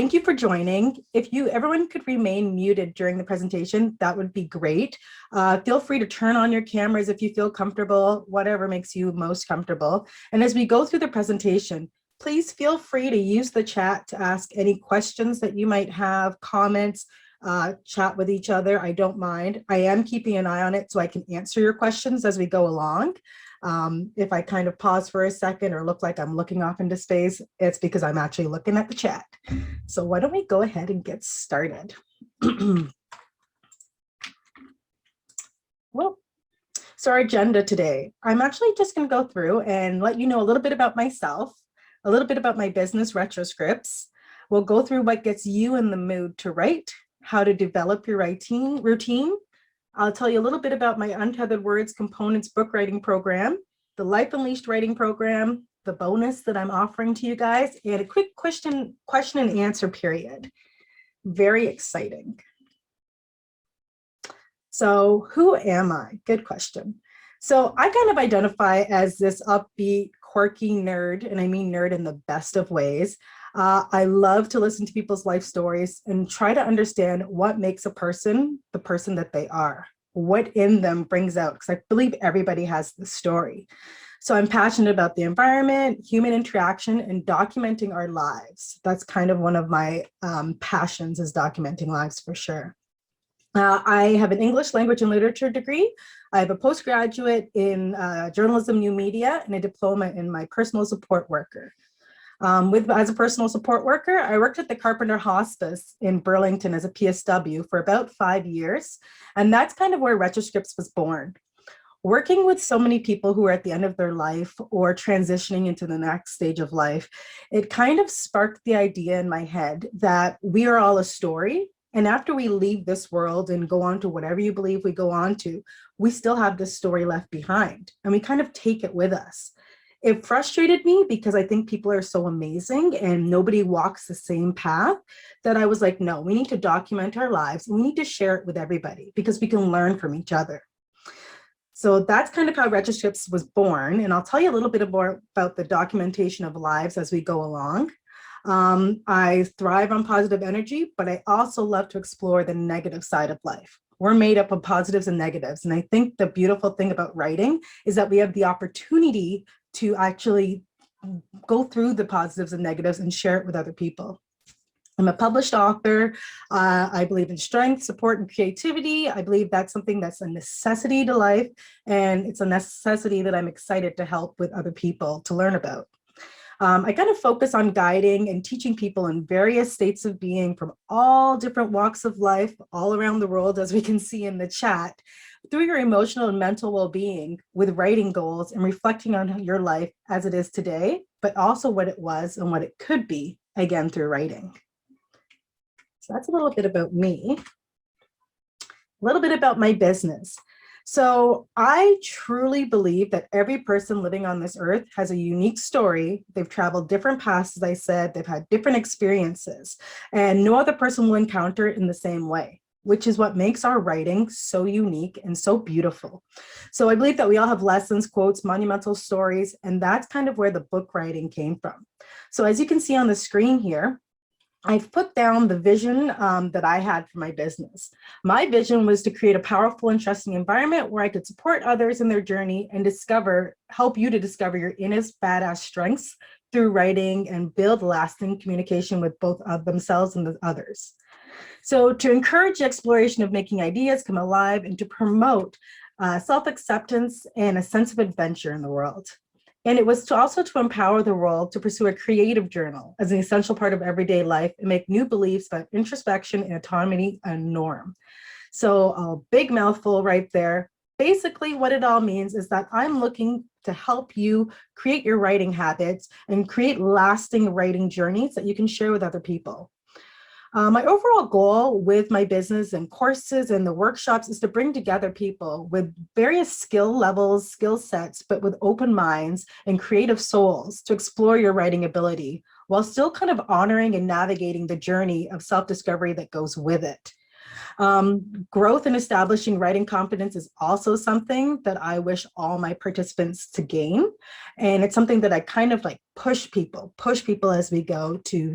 thank you for joining. If everyone could remain muted during the presentation, that would be great. Feel free to turn on your cameras if you feel comfortable, whatever makes you most comfortable. And as we go through the presentation, please feel free to use the chat to ask any questions that you might have, comments, chat with each other. I don't mind. I am keeping an eye on it so I can answer your questions as we go along. If I kind of pause for a second or look like I'm looking off into space, it's because I'm actually looking at the chat. So why don't we go ahead and get started? Well, so our agenda today, I'm actually just going to go through and let you know a little bit about myself, a little bit about my business, Retroscripts. We'll go through what gets you in the mood to write, how to develop your writing routine. I'll tell you a little bit about my Untethered Words Components book writing program, the Life Unleashed writing program, the bonus that I'm offering to you guys, and a quick question and answer period. Very exciting. So who am I? Good question. So I kind of identify as this upbeat, quirky nerd, and I mean nerd in the best of ways. I love to listen to people's life stories and try to understand what makes a person the person that they are, what in them brings out, because I believe everybody has the story. So I'm passionate about the environment, human interaction, and documenting our lives. That's kind of one of my passions, is documenting lives for sure. I have an English language and literature degree. I have a postgraduate in journalism, new media, and a diploma in my personal support worker. As a personal support worker, I worked at the Carpenter Hospice in Burlington as a PSW for about 5 years. And that's kind of where Retroscripts was born. Working with so many people who are at the end of their life or transitioning into the next stage of life, it kind of sparked the idea in my head that we are all a story. And after we leave this world and go on to whatever you believe we go on to, we still have this story left behind, and we kind of take it with us. It frustrated me because I think people are so amazing and nobody walks the same path, that I was like, no, we need to document our lives and we need to share it with everybody because we can learn from each other. So that's kind of how Retroscripts was born. And I'll tell you a little bit more about the documentation of lives as we go along. I thrive on positive energy, but I also love to explore the negative side of life. We're made up of positives and negatives. And I think the beautiful thing about writing is that we have the opportunity to actually go through the positives and negatives and share it with other people. I'm a published author. I believe in strength, support, and creativity. I believe that's something that's a necessity to life. And it's a necessity that I'm excited to help with other people to learn about. I kind of focus on guiding and teaching people in various states of being from all different walks of life all around the world, as we can see in the chat, through your emotional and mental well-being with writing goals and reflecting on your life as it is today, but also what it was and what it could be, again, through writing. So that's a little bit about me, a little bit about my business. So I truly believe that every person living on this earth has a unique story. They've traveled different paths, as I said, they've had different experiences, and no other person will encounter it in the same way, which is what makes our writing so unique and so beautiful. So I believe that we all have lessons, quotes, monumental stories, and that's kind of where the book writing came from. So as you can see on the screen here, I've put down the vision that I had for my business. My vision was to create a powerful and trusting environment where I could support others in their journey and help you to discover your innest badass strengths through writing and build lasting communication with both of themselves and the others. So to encourage the exploration of making ideas come alive and to promote self-acceptance and a sense of adventure in the world. And it was also to empower the world to pursue a creative journal as an essential part of everyday life and make new beliefs about introspection and autonomy a norm. So a big mouthful right there. Basically, what it all means is that I'm looking to help you create your writing habits and create lasting writing journeys that you can share with other people. My overall goal with my business and courses and the workshops is to bring together people with various skill levels, skill sets, but with open minds and creative souls to explore your writing ability while still kind of honoring and navigating the journey of self-discovery that goes with it. Growth and establishing writing confidence is also something that I wish all my participants to gain. And it's something that I kind of like push people as we go to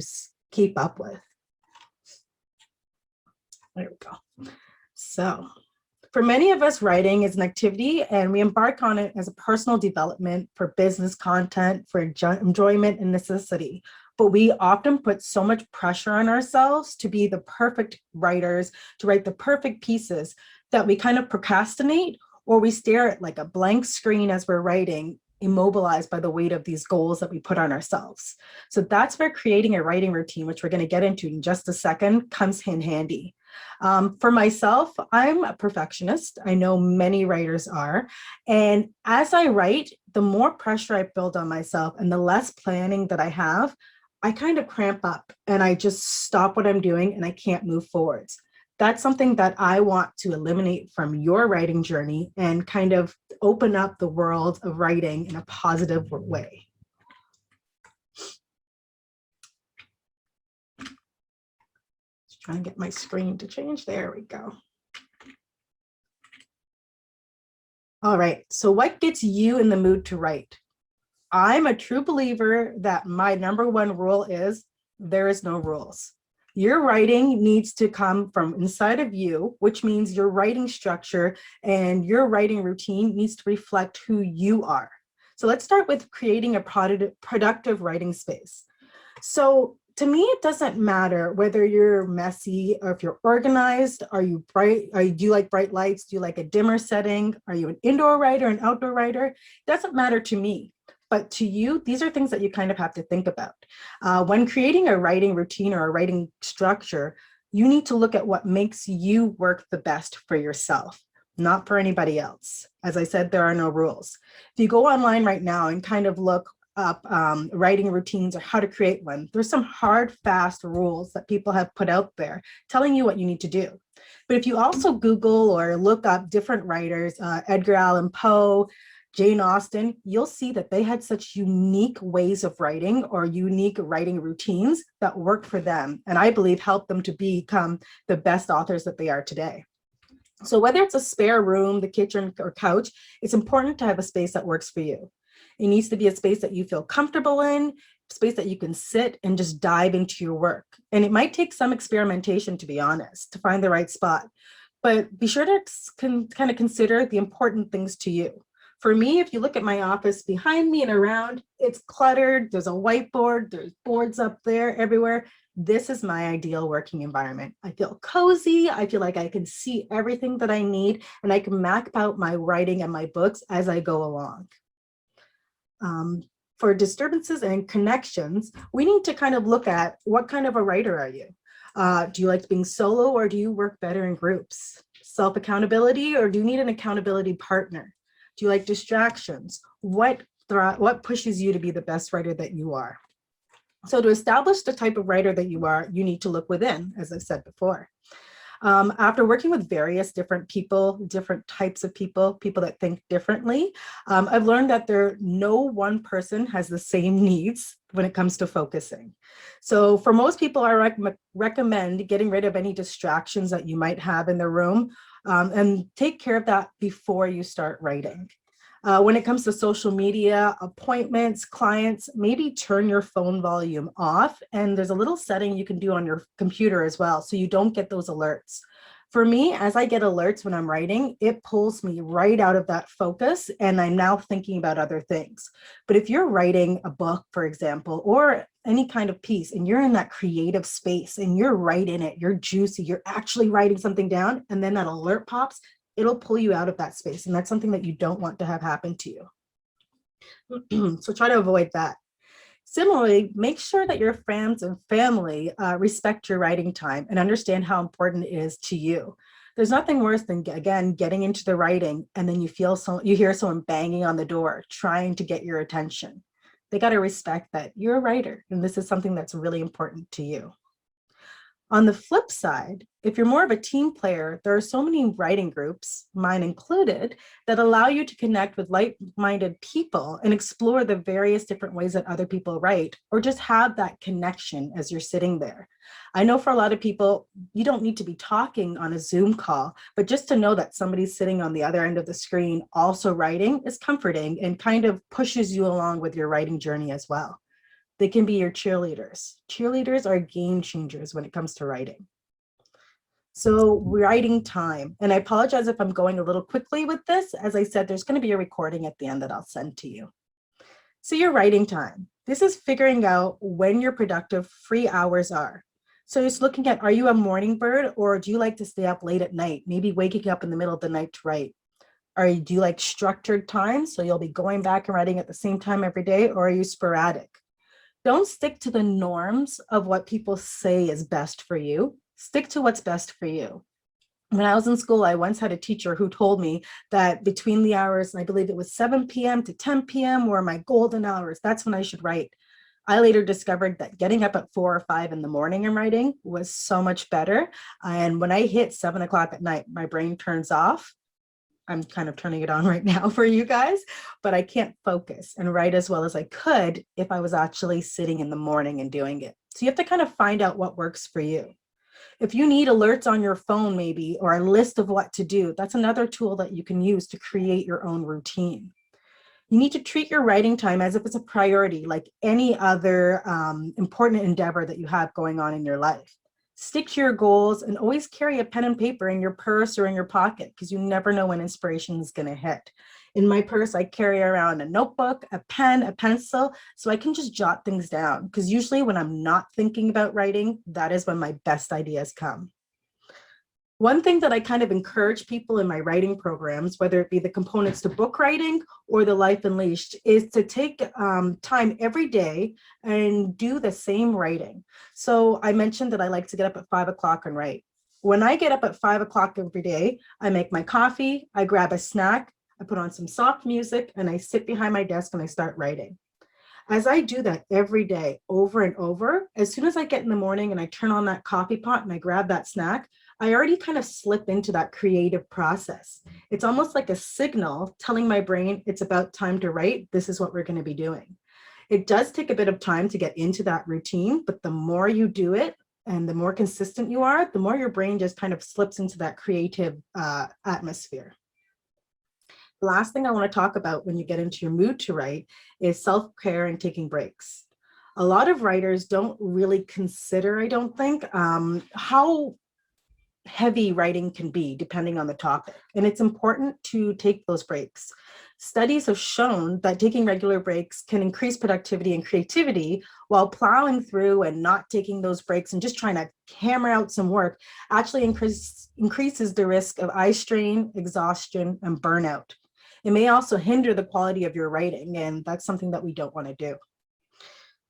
keep up with. There we go. So for many of us, writing is an activity and we embark on it as a personal development for business content, for enjoyment and necessity. But we often put so much pressure on ourselves to be the perfect writers, to write the perfect pieces, that we kind of procrastinate or we stare at like a blank screen as we're writing, immobilized by the weight of these goals that we put on ourselves. So that's where creating a writing routine, which we're going to get into in just a second, comes in handy. For myself, I'm a perfectionist. I know many writers are. And as I write, the more pressure I build on myself and the less planning that I have, I kind of cramp up and I just stop what I'm doing and I can't move forwards. That's something that I want to eliminate from your writing journey and kind of open up the world of writing in a positive way. Trying to get my screen to change. There we go. All right, so what gets you in the mood to write? I'm a true believer that my number one rule is there is no rules. Your writing needs to come from inside of you, which means your writing structure and your writing routine needs to reflect who you are. So let's start with creating a productive writing space. So to me, it doesn't matter whether you're messy or if you're organized. Are you bright? Do you like bright lights? Do you like a dimmer setting? Are you an indoor writer, an outdoor writer? It doesn't matter to me. But to you, these are things that you kind of have to think about. When creating a writing routine or a writing structure, you need to look at what makes you work the best for yourself, not for anybody else. As I said, there are no rules. If you go online right now and kind of look up writing routines or how to create one, there's some hard, fast rules that people have put out there telling you what you need to do. But if you also Google or look up different writers, Edgar Allan Poe, Jane Austen, you'll see that they had such unique ways of writing or unique writing routines that work for them. And I believe help them to become the best authors that they are today. So whether it's a spare room, the kitchen or couch, it's important to have a space that works for you. It needs to be a space that you feel comfortable in, space that you can sit and just dive into your work. And it might take some experimentation, to be honest, to find the right spot. But be sure to kind of consider the important things to you. For me, if you look at my office behind me and around, it's cluttered. There's a whiteboard, there's boards up there everywhere. This is my ideal working environment. I feel cozy. I feel like I can see everything that I need and I can map out my writing and my books as I go along. For disturbances and connections, we need to kind of look at what kind of a writer are you? Do you like being solo or do you work better in groups? Self-accountability or do you need an accountability partner? Do you like distractions? What pushes you to be the best writer that you are? So to establish the type of writer that you are, you need to look within, as I said before. After working with various different people, different types of people, people that think differently, I've learned that no one person has the same needs when it comes to focusing. So for most people, I recommend getting rid of any distractions that you might have in the room and take care of that before you start writing. When it comes to social media, appointments, clients, maybe turn your phone volume off. And there's a little setting you can do on your computer as well, so you don't get those alerts. For me, as I get alerts when I'm writing, it pulls me right out of that focus and I'm now thinking about other things. But if you're writing a book, for example, or any kind of piece and you're in that creative space and you're right in it, you're juicy, you're actually writing something down and then that alert pops, it'll pull you out of that space. And that's something that you don't want to have happen to you. So try to avoid that. Similarly, make sure that your friends and family respect your writing time and understand how important it is to you. There's nothing worse than, again, getting into the writing and then you hear someone banging on the door, trying to get your attention. They got to respect that you're a writer and this is something that's really important to you. On the flip side, if you're more of a team player, there are so many writing groups, mine included, that allow you to connect with like-minded people and explore the various different ways that other people write, or just have that connection as you're sitting there. I know for a lot of people, you don't need to be talking on a Zoom call, but just to know that somebody's sitting on the other end of the screen also writing is comforting and kind of pushes you along with your writing journey as well. They can be your cheerleaders. Cheerleaders are game changers when it comes to writing. So writing time, and I apologize if I'm going a little quickly with this. As I said, there's going to be a recording at the end that I'll send to you. So your writing time, this is figuring out when your productive free hours are. So it's looking at, are you a morning bird or do you like to stay up late at night, maybe waking up in the middle of the night to write? Do you like structured time? So you'll be going back and writing at the same time every day, or are you sporadic? Don't stick to the norms of what people say is best for you. Stick to what's best for you. When I was in school, I once had a teacher who told me that between the hours, I believe it was 7 p.m. to 10 p.m. were my golden hours. That's when I should write. I later discovered that getting up at 4 or 5 in the morning and writing was so much better. And when I hit 7 o'clock at night, my brain turns off. I'm kind of turning it on right now for you guys, but I can't focus and write as well as I could if I was actually sitting in the morning and doing it. So you have to kind of find out what works for you. If you need alerts on your phone, maybe, or a list of what to do, that's another tool that you can use to create your own routine. You need to treat your writing time as if it's a priority, like any other important endeavor that you have going on in your life. Stick to your goals and always carry a pen and paper in your purse or in your pocket because you never know when inspiration is going to hit. In my purse, I carry around a notebook, a pen, a pencil, so I can just jot things down because usually when I'm not thinking about writing, that is when my best ideas come. One thing that I kind of encourage people in my writing programs, whether it be the components to book writing or the Life Unleashed, is to take time every day and do the same writing. So I mentioned that I like to get up at 5 o'clock and write. When I get up at 5 o'clock every day, I make my coffee, I grab a snack, I put on some soft music, and I sit behind my desk and I start writing. As I do that every day over and over, as soon as I get in the morning and I turn on that coffee pot and I grab that snack, I already kind of slip into that creative process. It's almost like a signal telling my brain it's about time to write. This is what we're going to be doing. It does take a bit of time to get into that routine, but the more you do it and the more consistent you are, the more your brain just kind of slips into that creative atmosphere. The last thing I want to talk about when you get into your mood to write is self-care and taking breaks. A lot of writers don't really consider, I don't think, how heavy writing can be depending on the topic. And it's important to take those breaks. Studies have shown that taking regular breaks can increase productivity and creativity, while plowing through and not taking those breaks and just trying to hammer out some work actually increases the risk of eye strain, exhaustion, and burnout. It may also hinder the quality of your writing, and that's something that we don't want to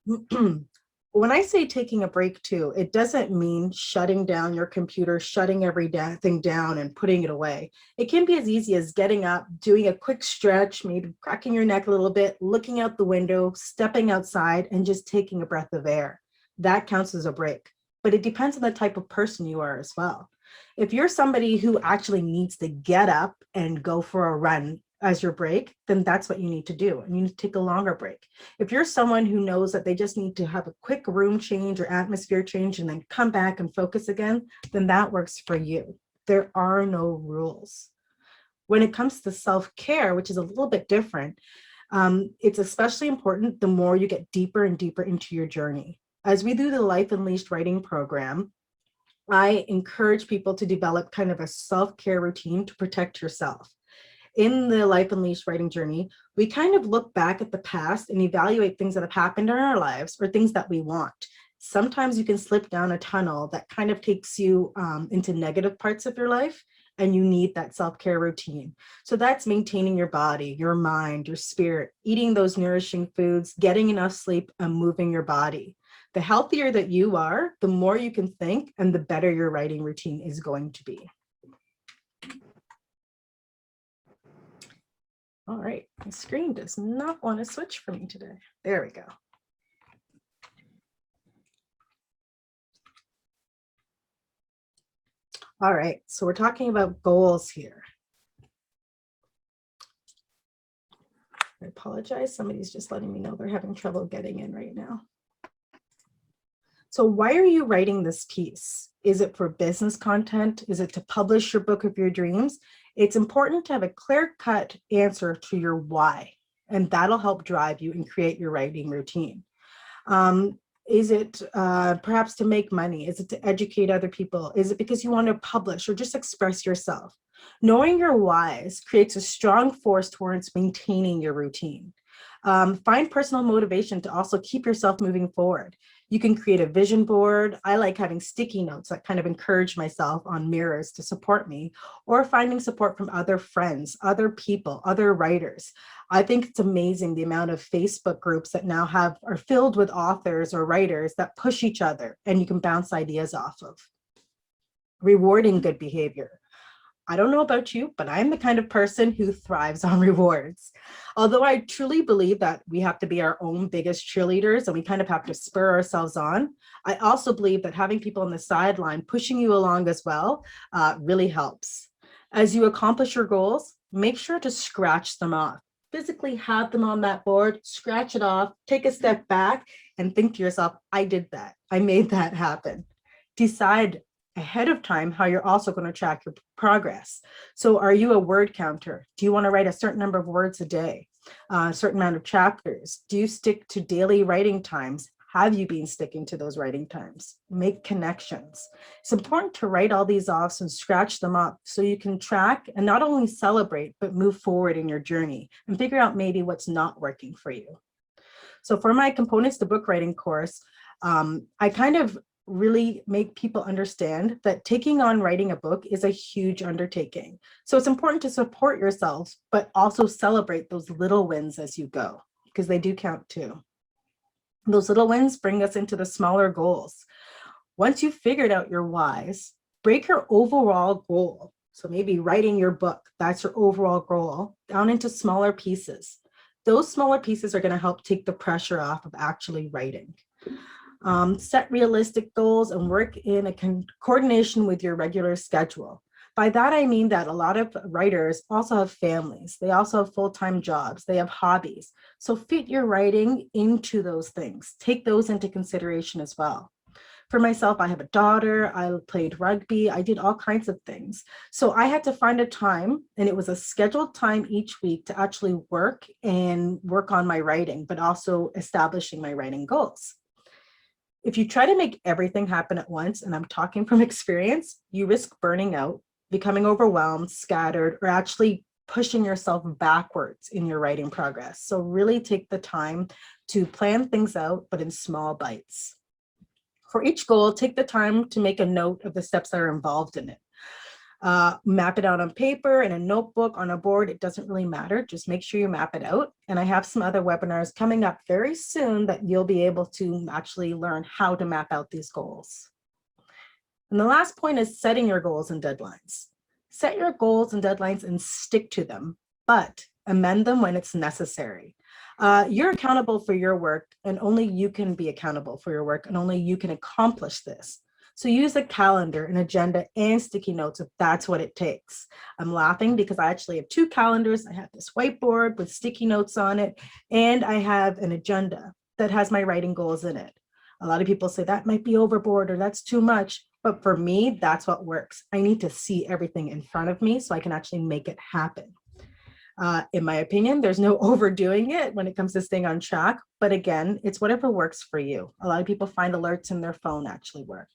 do. When I say taking a break too, it doesn't mean shutting down your computer, shutting everything down and putting it away. It can be as easy as getting up, doing a quick stretch, maybe cracking your neck a little bit, looking out the window, stepping outside, and just taking a breath of air. That counts as a break, but it depends on the type of person you are as well. If you're somebody who actually needs to get up and go for a run as your break, then that's what you need to do. And you need to take a longer break. If you're someone who knows that they just need to have a quick room change or atmosphere change and then come back and focus again, then that works for you. There are no rules. When it comes to self-care, which is a little bit different, it's especially important the more you get deeper and deeper into your journey. As we do the Life Unleashed writing program, I encourage people to develop kind of a self-care routine to protect yourself. In the Life Unleashed writing journey, we kind of look back at the past and evaluate things that have happened in our lives or things that we want. Sometimes you can slip down a tunnel that kind of takes you into negative parts of your life, and you need that self-care routine. So that's maintaining your body, your mind, your spirit, eating those nourishing foods, getting enough sleep, and moving your body. The healthier that you are, the more you can think, and the better your writing routine is going to be. All right, my screen does not want to switch for me today. There we go. All right, so we're talking about goals here. I apologize, somebody's just letting me know they're having trouble getting in right now. So why are you writing this piece? Is it for business content? Is it to publish your book of your dreams? It's important to have a clear-cut answer to your why, and that'll help drive you and create your writing routine. Is it perhaps to make money? Is it to educate other people? Is it because you want to publish or just express yourself? Knowing your whys creates a strong force towards maintaining your routine. Find personal motivation to also keep yourself moving forward. You can create a vision board. I like having sticky notes that kind of encourage myself on mirrors to support me, or finding support from other friends, other people, other writers. I think it's amazing the amount of Facebook groups that now are filled with authors or writers that push each other and you can bounce ideas off of. Rewarding good behavior. I don't know about you, but I'm the kind of person who thrives on rewards. Although I truly believe that we have to be our own biggest cheerleaders and we kind of have to spur ourselves on, I also believe that having people on the sideline pushing you along as well really helps. As you accomplish your goals, make sure to scratch them off. Physically have them on that board, scratch it off, take a step back, and think to yourself, I did that. I made that happen. Decide ahead of time how you're also going to track your progress. So are you a word counter? Do you want to write a certain number of words a day, a certain amount of chapters? Do you stick to daily writing times? Have you been sticking to those writing times? Make connections. It's important to write all these off and scratch them up so you can track and not only celebrate, but move forward in your journey and figure out maybe what's not working for you. So for my components to book writing course, I kind of really make people understand that taking on writing a book is a huge undertaking. So it's important to support yourself, but also celebrate those little wins as you go, because they do count too. Those little wins bring us into the smaller goals. Once you've figured out your whys, break your overall goal. So maybe writing your book, that's your overall goal, down into smaller pieces. Those smaller pieces are going to help take the pressure off of actually writing. Set realistic goals and work in a coordination with your regular schedule. By that, I mean that a lot of writers also have families. They also have full-time jobs. They have hobbies. So fit your writing into those things. Take those into consideration as well. For myself, I have a daughter, I played rugby, I did all kinds of things. So I had to find a time, and it was a scheduled time each week to actually work on my writing, but also establishing my writing goals. If you try to make everything happen at once, and I'm talking from experience, you risk burning out, becoming overwhelmed, scattered, or actually pushing yourself backwards in your writing progress. So really take the time to plan things out, but in small bites. For each goal, take the time to make a note of the steps that are involved in it. Map it out on paper, in a notebook, on a board, it doesn't really matter. Just make sure you map it out. And I have some other webinars coming up very soon that you'll be able to actually learn how to map out these goals. And the last point is setting your goals and deadlines. Set your goals and deadlines and stick to them, but amend them when it's necessary. You're accountable for your work, and only you can be accountable for your work, and only you can accomplish this. So use a calendar, an agenda, and sticky notes if that's what it takes. I'm laughing because I actually have two calendars. I have this whiteboard with sticky notes on it, and I have an agenda that has my writing goals in it. A lot of people say that might be overboard or that's too much, but for me, that's what works. I need to see everything in front of me so I can actually make it happen. In my opinion, there's no overdoing it when it comes to staying on track, but again, it's whatever works for you. A lot of people find alerts in their phone actually work.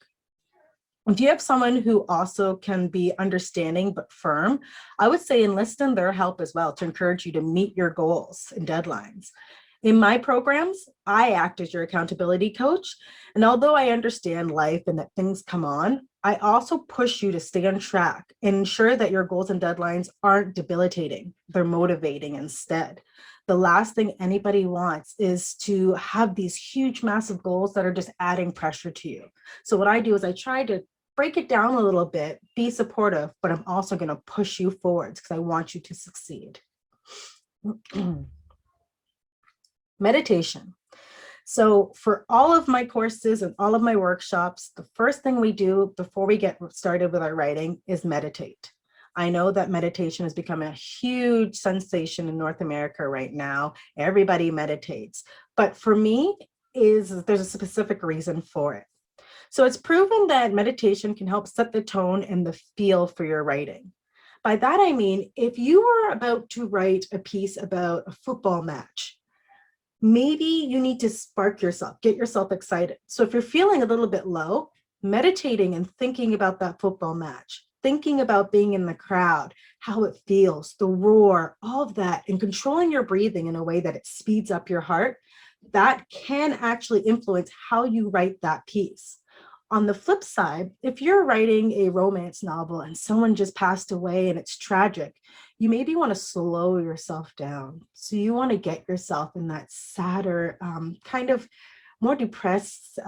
If you have someone who also can be understanding but firm, I would say enlist in their help as well to encourage you to meet your goals and deadlines. In my programs, I act as your accountability coach. And although I understand life and that things come on, I also push you to stay on track and ensure that your goals and deadlines aren't debilitating. They're motivating instead. The last thing anybody wants is to have these huge, massive goals that are just adding pressure to you. So what I do is I try to break it down a little bit, be supportive, but I'm also going to push you forwards because I want you to succeed. Meditation. So for all of my courses and all of my workshops, the first thing we do before we get started with our writing is meditate. I know that meditation has become a huge sensation in North America right now. Everybody meditates. But for me, there's a specific reason for it. So it's proven that meditation can help set the tone and the feel for your writing. By that, I mean, if you are about to write a piece about a football match, Maybe you need to spark yourself, get yourself excited. So if you're feeling a little bit low, meditating and thinking about that football match, thinking about being in the crowd, how it feels, the roar, all of that, and controlling your breathing in a way that it speeds up your heart, that can actually influence how you write that piece. On the flip side, if you're writing a romance novel and someone just passed away and it's tragic, you maybe want to slow yourself down. So you want to get yourself in that sadder, kind of more depressed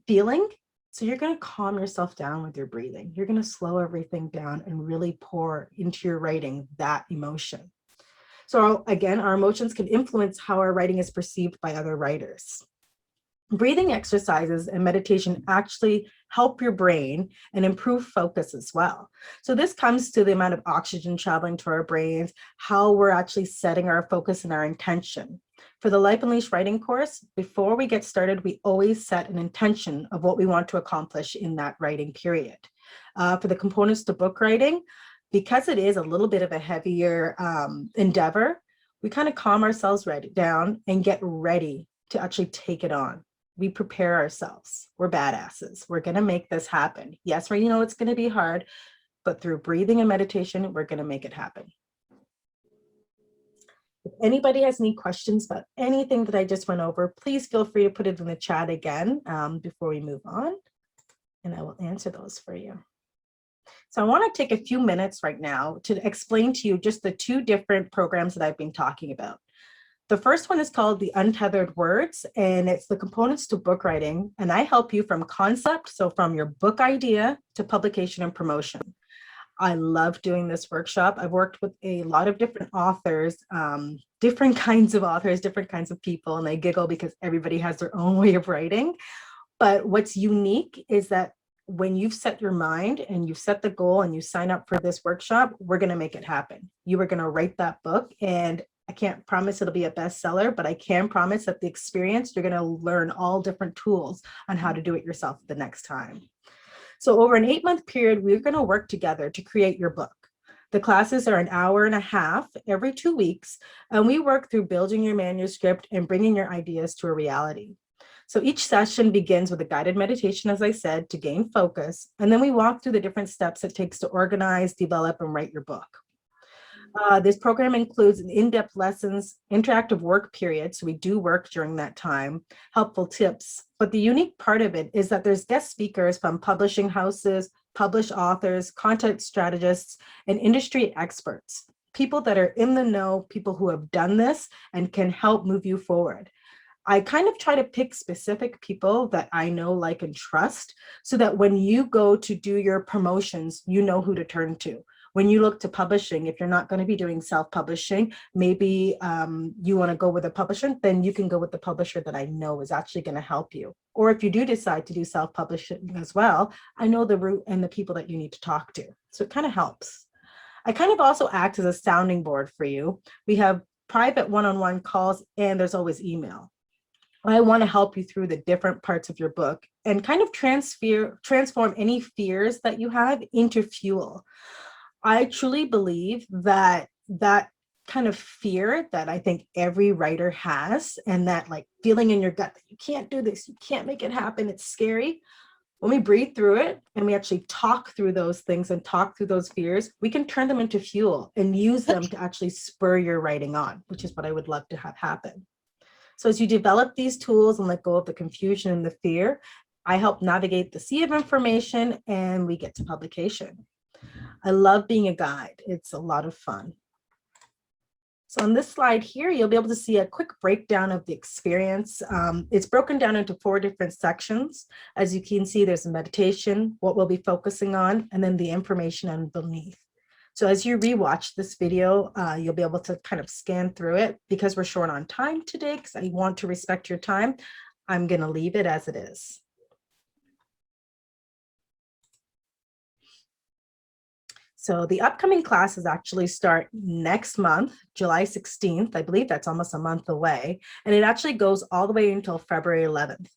feeling. So you're going to calm yourself down with your breathing. You're going to slow everything down and really pour into your writing that emotion. So again, our emotions can influence how our writing is perceived by other writers. Breathing exercises and meditation actually help your brain and improve focus as well. So this comes to the amount of oxygen traveling to our brains, how we're actually setting our focus and our intention. For the Life Unleashed writing course, before we get started, we always set an intention of what we want to accomplish in that writing period. For the components to book writing, because it is a little bit of a heavier endeavor, we kind of calm ourselves down and get ready to actually take it on. We prepare ourselves. We're badasses. We're going to make this happen. Yes, we know it's going to be hard, but through breathing and meditation, we're going to make it happen. If anybody has any questions about anything that I just went over, please feel free to put it in the chat again before we move on, and I will answer those for you. So I want to take a few minutes right now to explain to you just the two different programs that I've been talking about. The first one is called the Untethered Words, and it's the components to book writing. And I help you from concept, so from your book idea to publication and promotion. I love doing this workshop. I've worked with a lot of different authors, different kinds of authors, different kinds of people, and I giggle because everybody has their own way of writing. But what's unique is that when you've set your mind and you've set the goal and you sign up for this workshop, we're going to make it happen. You are going to write that book, and I can't promise it'll be a bestseller, but I can promise that the experience, you're going to learn all different tools on how to do it yourself the next time. So over an 8-month period, we're going to work together to create your book. The classes are an hour and a half every 2 weeks, and we work through building your manuscript and bringing your ideas to a reality. So each session begins with a guided meditation, as I said, to gain focus, and then we walk through the different steps it takes to organize, develop, and write your book. This program includes in-depth lessons, interactive work periods, so we do work during that time, helpful tips. But the unique part of it is that there's guest speakers from publishing houses, published authors, content strategists, and industry experts, people that are in the know, people who have done this and can help move you forward. I kind of try to pick specific people that I know, like, and trust, so that when you go to do your promotions, you know who to turn to. When you look to publishing, if you're not going to be doing self-publishing, maybe you want to go with a publisher, then you can go with the publisher that I know is actually going to help you. Or if you do decide to do self-publishing as well, I know the route and the people that you need to talk to. So it kind of helps. I kind of also act as a sounding board for you. We have private one-on-one calls, and there's always email. I want to help you through the different parts of your book and kind of transform any fears that you have into fuel. I truly believe that that kind of fear that I think every writer has, and that like feeling in your gut that you can't do this, you can't make it happen, it's scary. When we breathe through it and we actually talk through those things and talk through those fears, we can turn them into fuel and use them to actually spur your writing on, which is what I would love to have happen. So as you develop these tools and let go of the confusion and the fear, I help navigate the sea of information and we get to publication. I love being a guide. It's a lot of fun. So on this slide here, you'll be able to see a quick breakdown of the experience. It's broken down into 4 different sections. As you can see, there's a meditation, what we'll be focusing on, and then the information underneath. So as you rewatch this video, you'll be able to kind of scan through it. Because we're short on time today, because I want to respect your time, I'm going to leave it as it is. So the upcoming classes actually start next month, July 16th. I believe that's almost a month away. And it actually goes all the way until February 11th.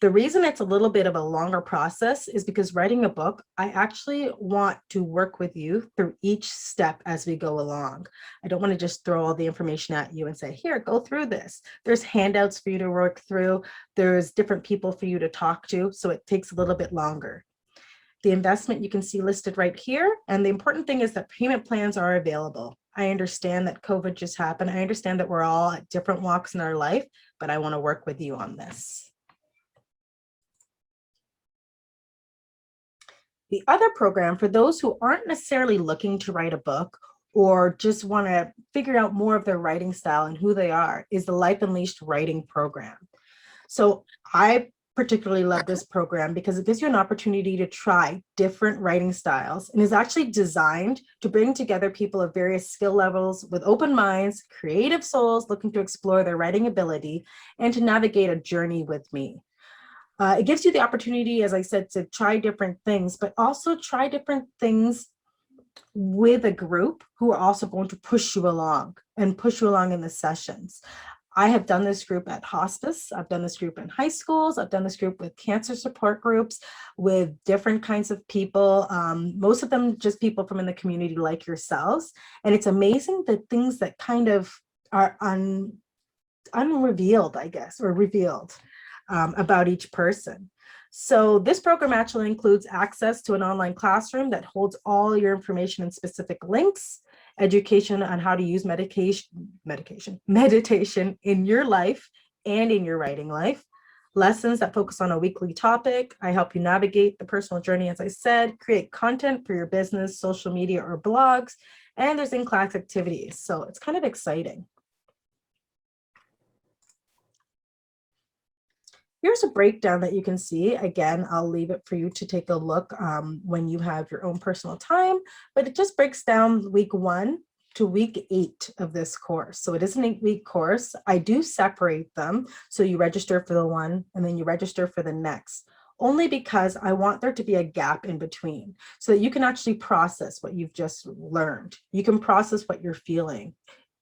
The reason it's a little bit of a longer process is because writing a book, I actually want to work with you through each step as we go along. I don't want to just throw all the information at you and say, here, go through this. There's handouts for you to work through. There's different people for you to talk to. So it takes a little bit longer. The investment you can see listed right here. And the important thing is that payment plans are available. I understand that COVID just happened. I understand that we're all at different walks in our life, but I want to work with you on this. The other program, for those who aren't necessarily looking to write a book or just want to figure out more of their writing style and who they are, is the Life Unleashed Writing Program. So I particularly love this program because it gives you an opportunity to try different writing styles and is actually designed to bring together people of various skill levels with open minds, creative souls looking to explore their writing ability and to navigate a journey with me. It gives you the opportunity, as I said, to try different things, but also try different things with a group who are also going to push you along in the sessions. I have done this group at hospice. I've done this group in high schools. I've done this group with cancer support groups, with different kinds of people, most of them just people from in the community like yourselves. And it's amazing the things that kind of are unrevealed, I guess, or revealed about each person. So this program actually includes access to an online classroom that holds all your information and specific links, education on how to use meditation in your life and in your writing life, lessons that focus on a weekly topic. I help you navigate the personal journey, as I said, create content for your business, social media, or blogs, and there's in-class activities. So it's kind of exciting. Here's a breakdown that you can see. Again, I'll leave it for you to take a look when you have your own personal time, but it just breaks down week 1 to week 8 of this course. So it is an 8-week course. I do separate them. So you register for the one and then you register for the next, only because I want there to be a gap in between so that you can actually process what you've just learned. You can process what you're feeling.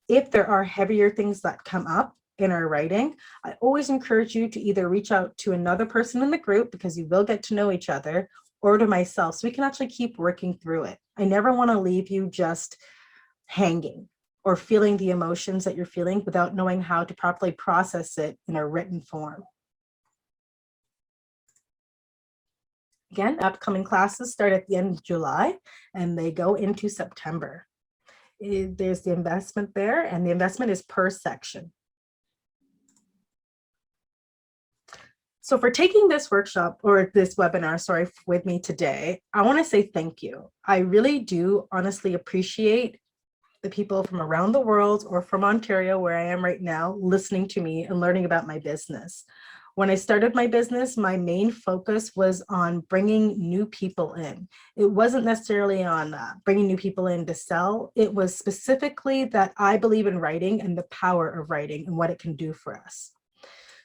If there are heavier things that come up in our writing, I always encourage you to either reach out to another person in the group because you will get to know each other, or to myself so we can actually keep working through it. I never want to leave you just hanging or feeling the emotions that you're feeling without knowing how to properly process it in a written form. Again, upcoming classes start at the end of July and they go into September. There's the investment there, and the investment is per section. So for taking this workshop or this webinar, sorry, with me today, I want to say thank you. I really do honestly appreciate the people from around the world or from Ontario, where I am right now, listening to me and learning about my business. When I started my business, my main focus was on bringing new people in. It wasn't necessarily on bringing new people in to sell. It was specifically that I believe in writing and the power of writing and what it can do for us.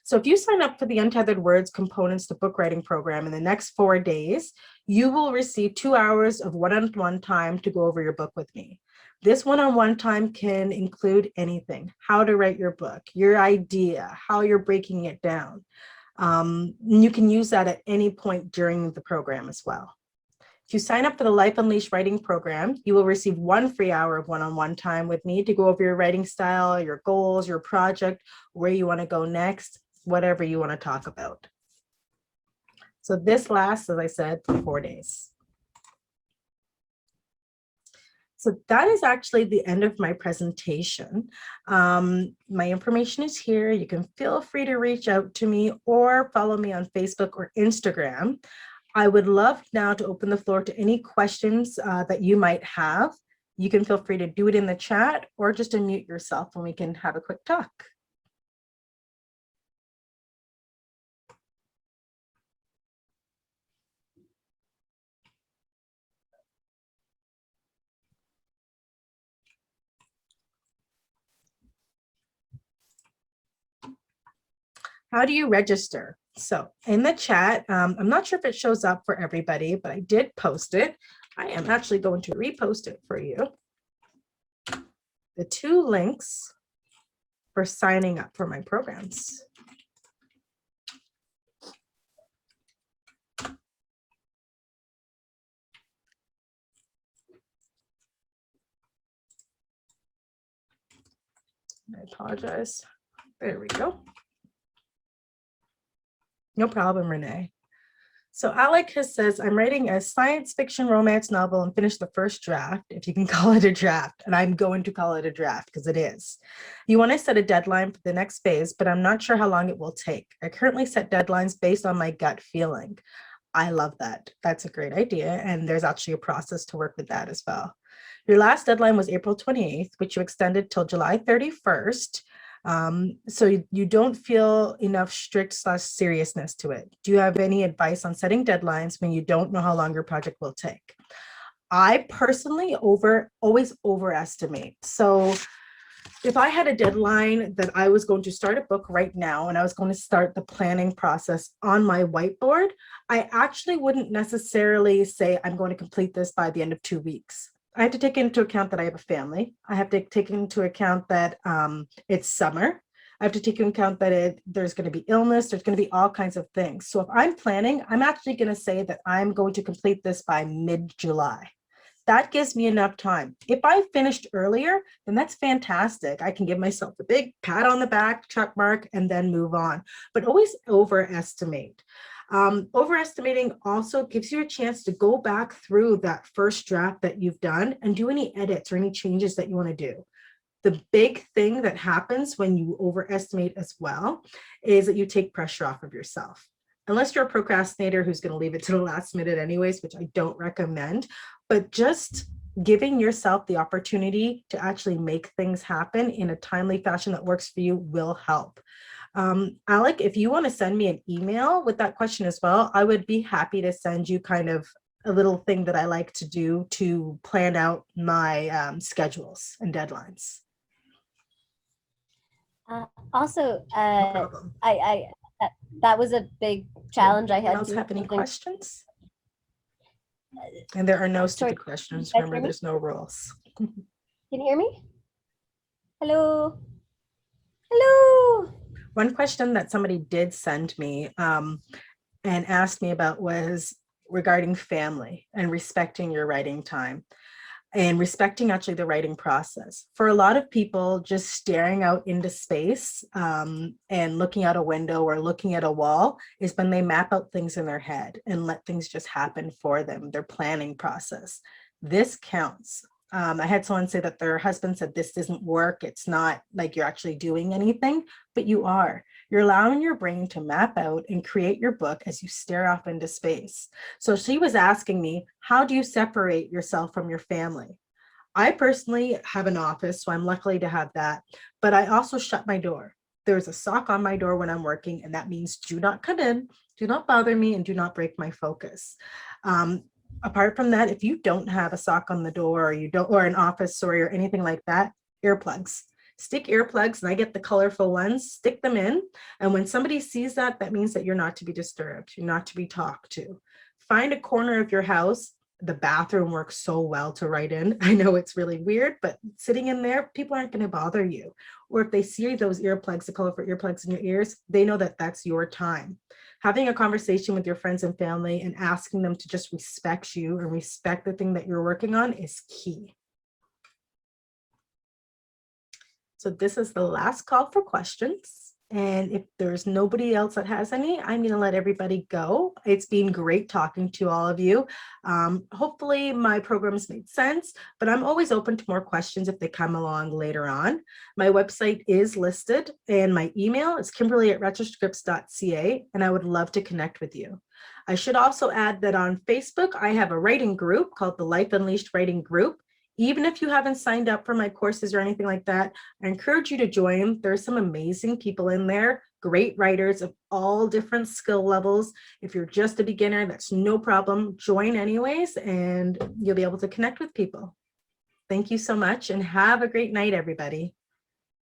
So if you sign up for the Untethered Words Components to Book Writing program in the next 4 days, you will receive 2 hours of one-on-one time to go over your book with me. This one-on-one time can include anything: how to write your book, your idea, how you're breaking it down. You can use that at any point during the program as well. If you sign up for the Life Unleashed Writing Program, you will receive 1 free hour of one-on-one time with me to go over your writing style, your goals, your project, where you want to go next, whatever you want to talk about. So this lasts, as I said, for 4 days. So that is actually the end of my presentation. My information is here. You can feel free to reach out to me or follow me on Facebook or Instagram. I would love now to open the floor to any questions that you might have. You can feel free to do it in the chat or just unmute yourself and we can have a quick talk. How do you register? So in the chat, I'm not sure if it shows up for everybody, but I did post it. I am actually going to repost it for you. The 2 links for signing up for my programs. I apologize. There we go. No problem, Renee. So Alec says, I'm writing a science fiction romance novel and finished the first draft, if you can call it a draft, and I'm going to call it a draft because it is. You want to set a deadline for the next phase, but I'm not sure how long it will take. I currently set deadlines based on my gut feeling. I love that. That's a great idea. And there's actually a process to work with that as well. Your last deadline was April 28th, which you extended till July 31st. So you don't feel enough strict/seriousness to it. Do you have any advice on setting deadlines when you don't know how long your project will take? I personally always overestimate. So if I had a deadline that I was going to start a book right now and I was going to start the planning process on my whiteboard, I actually wouldn't necessarily say I'm going to complete this by the end of 2 weeks. I have to take into account that I have a family. I have to take into account that it's summer. I have to take into account that there's going to be illness. There's going to be all kinds of things. So if I'm planning, I'm actually going to say that I'm going to complete this by mid-July. That gives me enough time. If I finished earlier, then that's fantastic. I can give myself a big pat on the back, check mark, and then move on. But always overestimate. Overestimating also gives you a chance to go back through that first draft that you've done and do any edits or any changes that you want to do. The big thing that happens when you overestimate as well is that you take pressure off of yourself. Unless you're a procrastinator who's going to leave it to the last minute anyways, which I don't recommend, but just giving yourself the opportunity to actually make things happen in a timely fashion that works for you will help. Alec, if you want to send me an email with that question as well, I would be happy to send you kind of a little thing that I like to do to plan out my schedules and deadlines. Also, No problem. that was a big challenge I had. Anyone else have any questions? And there are no stupid questions. Remember, there's no rules. Can you hear me? Hello? Hello? One question that somebody did send me and asked me about was regarding family and respecting your writing time and respecting actually the writing process. For a lot of people, just staring out into space and looking out a window or looking at a wall is when they map out things in their head and let things just happen for them, their planning process. This counts. I had someone say that their husband said, this doesn't work. It's not like you're actually doing anything, but you are. You're allowing your brain to map out and create your book as you stare off into space. So she was asking me, how do you separate yourself from your family? I personally have an office, so I'm lucky to have that, but I also shut my door. There's a sock on my door when I'm working, and that means do not come in, do not bother me, and do not break my focus. Apart from that, if you don't have a sock on the door or you don't, or an office story or anything like that, earplugs. Stick earplugs, and I get the colorful ones, stick them in. And when somebody sees that, that means that you're not to be disturbed. You're not to be talked to. Find a corner of your house. The bathroom works so well to write in. I know it's really weird, but sitting in there, people aren't going to bother you. Or if they see those earplugs, the colorful earplugs in your ears, they know that that's your time. Having a conversation with your friends and family and asking them to just respect you and respect the thing that you're working on is key. So this is the last call for questions. And if there's nobody else that has any, I'm going to let everybody go. It's been great talking to all of you. Hopefully my programs made sense, but I'm always open to more questions if they come along later on. My website is listed and my email is kimberly@retroscripts.ca, and I would love to connect with you. I should also add that on Facebook, I have a writing group called the Life Unleashed Writing Group. Even if you haven't signed up for my courses or anything like that, I encourage you to join. There's some amazing people in there, great writers of all different skill levels. If you're just a beginner, that's no problem. Join anyways, and you'll be able to connect with people. Thank you so much, and have a great night, everybody.